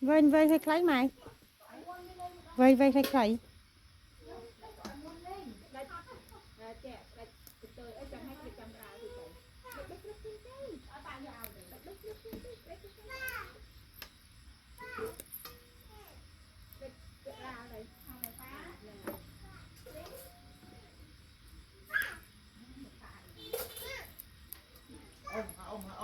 vơi vơi hay khay mày vơi vơi hay khay hả ông mà hả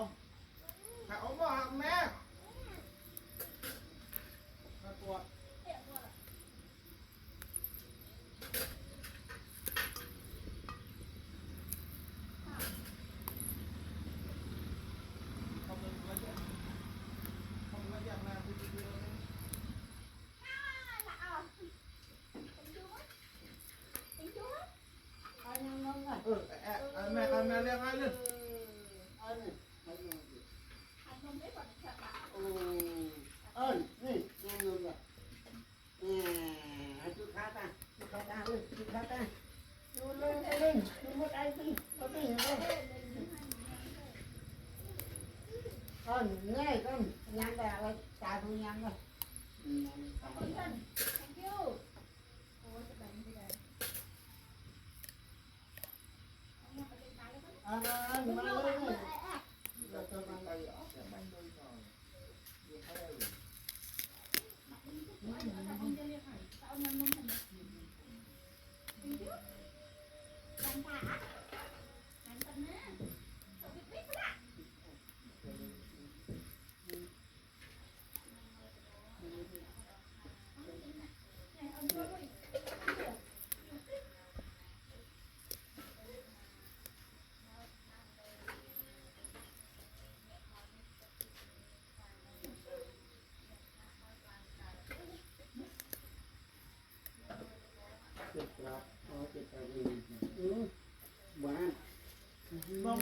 mẹ mẹ lên hai lên ơn nè nghe luôn rồi nè chú khá ta lên chú khá ta lên chú một ai đi có gì không con nghe con nhang bè rồi trà tôi nhang rồi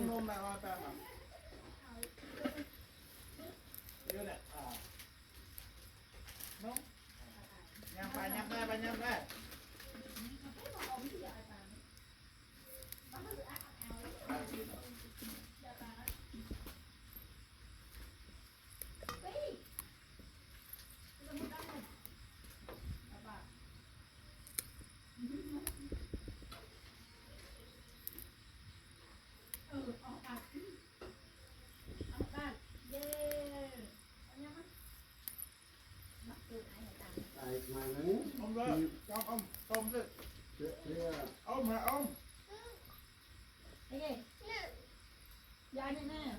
nôm mẹ hoa ta mà đưa này nôm nhắm đây ông rồi ông tôm đi ông hả ông dạ nè